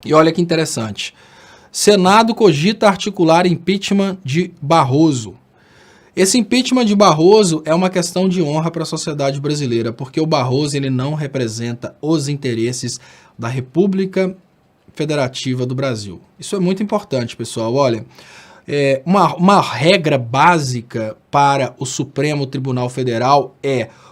E olha que interessante. Senado cogita articular impeachment de Barroso. Esse impeachment de Barroso é uma questão de honra para a sociedade brasileira, porque o Barroso ele não representa os interesses da República Federativa do Brasil. Isso é muito importante, pessoal. Olha, uma regra básica para o Supremo Tribunal Federal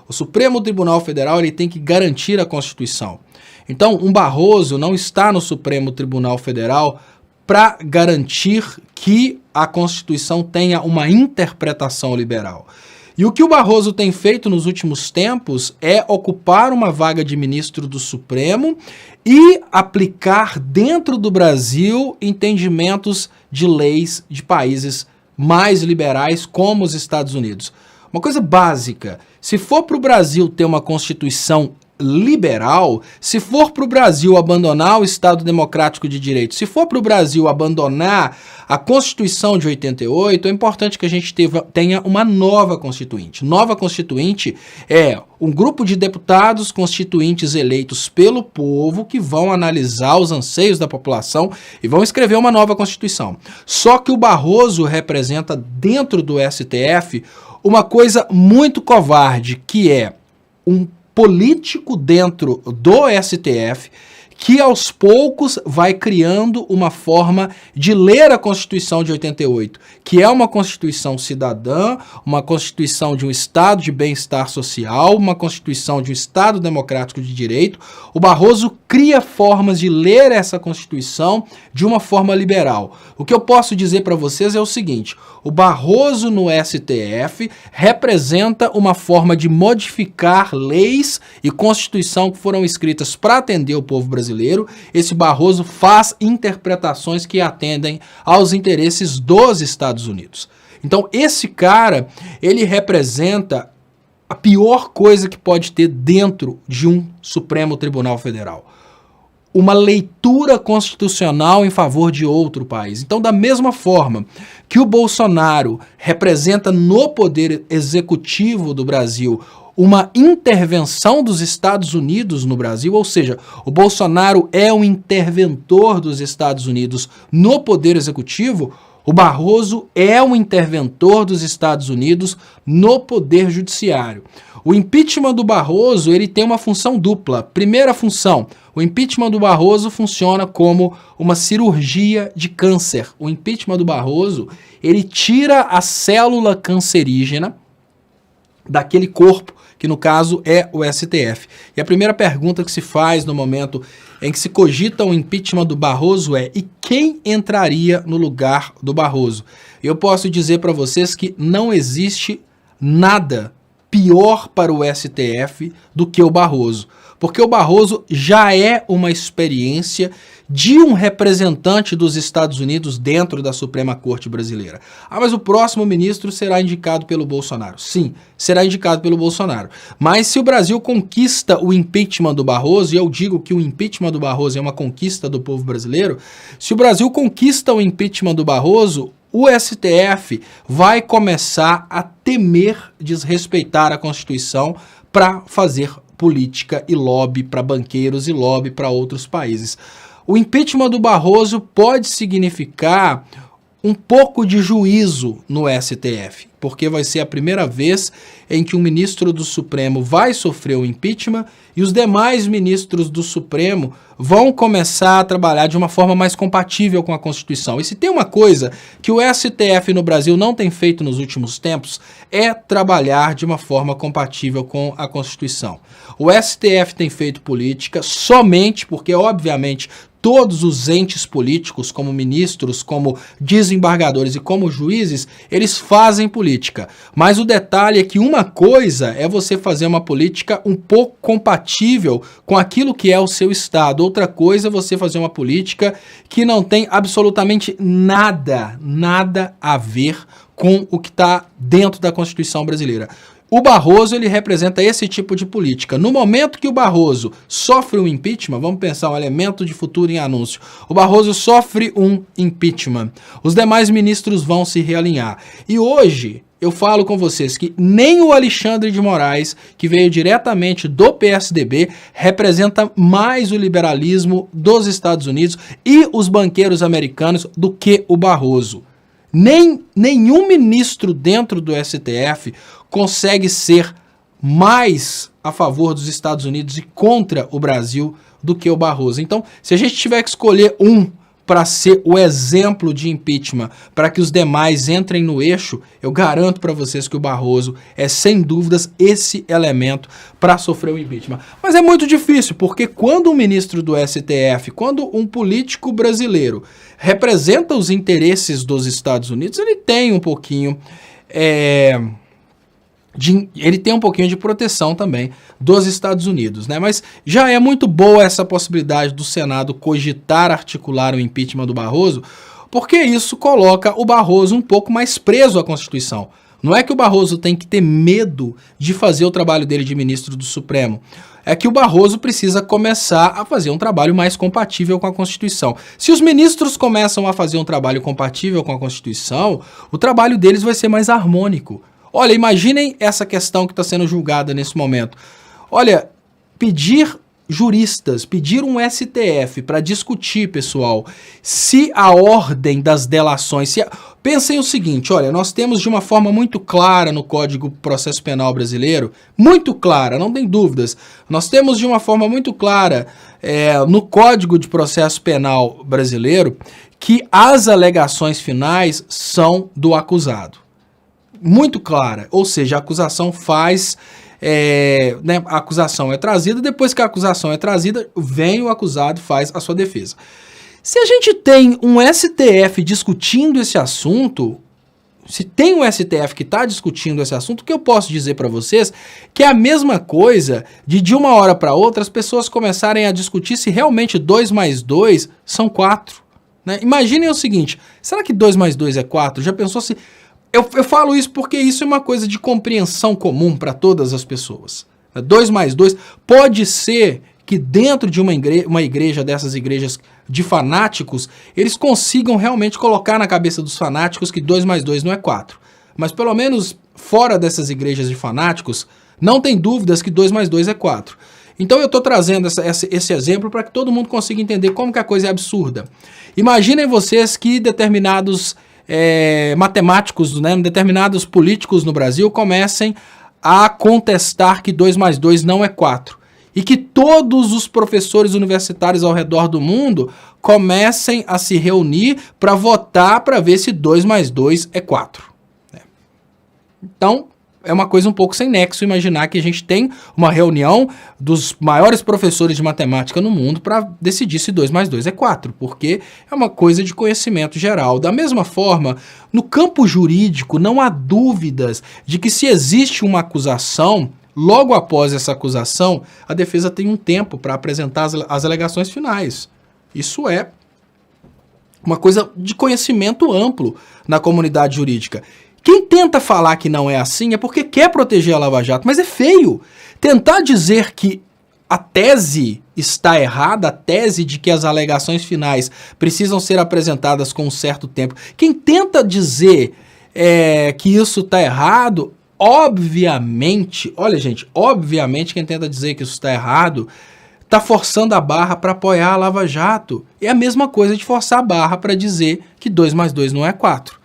o Supremo Tribunal Federal ele tem que garantir a Constituição. Então, um Barroso não está no Supremo Tribunal Federal para garantir que a Constituição tenha uma interpretação liberal. E o que o Barroso tem feito nos últimos tempos é ocupar uma vaga de ministro do Supremo e aplicar dentro do Brasil entendimentos de leis de países mais liberais como os Estados Unidos. Uma coisa básica, se for para o Brasil ter uma Constituição liberal, se for para o Brasil abandonar o Estado Democrático de Direito, se for para o Brasil abandonar a Constituição de 88, é importante que a gente tenha uma nova Constituinte. Nova Constituinte é um grupo de deputados constituintes eleitos pelo povo que vão analisar os anseios da população e vão escrever uma nova Constituição. Só que o Barroso representa dentro do STF uma coisa muito covarde, que é um político dentro do STF que aos poucos vai criando uma forma de ler a Constituição de 88, que é uma Constituição cidadã, uma Constituição de um Estado de bem-estar social, uma Constituição de um Estado democrático de direito. O Barroso cria formas de ler essa Constituição de uma forma liberal. O que eu posso dizer para vocês é o seguinte: o Barroso no STF representa uma forma de modificar leis e Constituição que foram escritas para atender o povo brasileiro. Esse Barroso faz interpretações que atendem aos interesses dos Estados Unidos. Então, esse cara, ele representa a pior coisa que pode ter dentro de um Supremo Tribunal Federal. Uma leitura constitucional em favor de outro país. Então, da mesma forma que o Bolsonaro representa no poder executivo do Brasil uma intervenção dos Estados Unidos no Brasil, ou seja, o Bolsonaro é um interventor dos Estados Unidos no poder executivo, o Barroso é um interventor dos Estados Unidos no poder judiciário. O impeachment do Barroso ele tem uma função dupla. Primeira função, o impeachment do Barroso funciona como uma cirurgia de câncer. O impeachment do Barroso ele tira a célula cancerígena daquele corpo, que no caso é o STF. E a primeira pergunta que se faz no momento em que se cogita o impeachment do Barroso é: e quem entraria no lugar do Barroso? Eu posso dizer para vocês que não existe nada pior para o STF do que o Barroso, porque o Barroso já é uma experiência de um representante dos Estados Unidos dentro da Suprema Corte Brasileira. Ah, mas o próximo ministro será indicado pelo Bolsonaro. Sim, será indicado pelo Bolsonaro. Mas se o Brasil conquista o impeachment do Barroso, e eu digo que o impeachment do Barroso é uma conquista do povo brasileiro, se o Brasil conquista o impeachment do Barroso, o STF vai começar a temer desrespeitar a Constituição para fazer política e lobby para banqueiros e lobby para outros países. O impeachment do Barroso pode significar um pouco de juízo no STF, porque vai ser a primeira vez em que um ministro do Supremo vai sofrer o impeachment e os demais ministros do Supremo vão começar a trabalhar de uma forma mais compatível com a Constituição. E se tem uma coisa que o STF no Brasil não tem feito nos últimos tempos, é trabalhar de uma forma compatível com a Constituição. O STF tem feito política somente porque, obviamente, todos os entes políticos, como ministros, como desembargadores e como juízes, eles fazem política. Mas o detalhe é que uma coisa é você fazer uma política um pouco compatível com aquilo que é o seu estado. Outra coisa é você fazer uma política que não tem absolutamente nada a ver com o que está dentro da Constituição brasileira. O Barroso, ele representa esse tipo de política. No momento que o Barroso sofre um impeachment, vamos pensar um elemento de futuro em anúncio, o Barroso sofre um impeachment, os demais ministros vão se realinhar. E hoje, eu falo com vocês que nem o Alexandre de Moraes, que veio diretamente do PSDB, representa mais o liberalismo dos Estados Unidos e os banqueiros americanos do que o Barroso. Nenhum ministro dentro do STF consegue ser mais a favor dos Estados Unidos e contra o Brasil do que o Barroso. Então, se a gente tiver que escolher um para ser o exemplo de impeachment, para que os demais entrem no eixo, eu garanto para vocês que o Barroso é, sem dúvidas, esse elemento para sofrer o impeachment. Mas é muito difícil, porque quando um ministro do STF, quando um político brasileiro representa os interesses dos Estados Unidos, ele tem um pouquinho... ele tem um pouquinho de proteção também dos Estados Unidos, né? Mas já é muito boa essa possibilidade do Senado cogitar articular o impeachment do Barroso, porque isso coloca o Barroso um pouco mais preso à Constituição. Não é que o Barroso tem que ter medo de fazer o trabalho dele de ministro do Supremo. É que o Barroso precisa começar a fazer um trabalho mais compatível com a Constituição. Se os ministros começam a fazer um trabalho compatível com a Constituição, o trabalho deles vai ser mais harmônico. Olha, imaginem essa questão que está sendo julgada nesse momento. Olha, pedir um STF para discutir, pessoal, se a ordem das delações... Pensem o seguinte, olha, nós temos de uma forma muito clara no Código de Processo Penal brasileiro, muito clara, não tem dúvidas, nós temos de uma forma muito clara no Código de Processo Penal brasileiro que as alegações finais são do acusado. Muito clara, ou seja, a acusação faz, a acusação é trazida, depois que a acusação é trazida, vem o acusado e faz a sua defesa. Se a gente tem um STF discutindo esse assunto, se tem um STF que está discutindo esse assunto, o que eu posso dizer para vocês que é a mesma coisa de uma hora para outra as pessoas começarem a discutir se realmente 2 mais 2 são 4. Né? Imaginem o seguinte, será que 2 mais 2 é 4? Já pensou se... Eu falo isso porque isso é uma coisa de compreensão comum para todas as pessoas. 2 mais 2 pode ser que dentro de uma igreja dessas igrejas de fanáticos, eles consigam realmente colocar na cabeça dos fanáticos que 2 mais 2 não é 4. Mas pelo menos fora dessas igrejas de fanáticos, não tem dúvidas que 2 mais 2 é 4. Então eu estou trazendo esse exemplo para que todo mundo consiga entender como que a coisa é absurda. Imaginem vocês que determinados... matemáticos, né, determinados políticos no Brasil comecem a contestar que 2 mais 2 não é 4. E que todos os professores universitários ao redor do mundo comecem a se reunir para votar para ver se 2 mais 2 é 4. Então, é uma coisa um pouco sem nexo imaginar que a gente tem uma reunião dos maiores professores de matemática no mundo para decidir se 2 mais 2 é 4, porque é uma coisa de conhecimento geral. Da mesma forma, no campo jurídico, não há dúvidas de que se existe uma acusação, logo após essa acusação, a defesa tem um tempo para apresentar as alegações finais. Isso é uma coisa de conhecimento amplo na comunidade jurídica. Quem tenta falar que não é assim é porque quer proteger a Lava Jato, mas é feio. Tentar dizer que a tese está errada, a tese de que as alegações finais precisam ser apresentadas com um certo tempo. Quem tenta dizer que isso está errado, obviamente, olha gente, obviamente quem tenta dizer que isso está errado está forçando a barra para apoiar a Lava Jato. É a mesma coisa de forçar a barra para dizer que 2 mais 2 não é 4.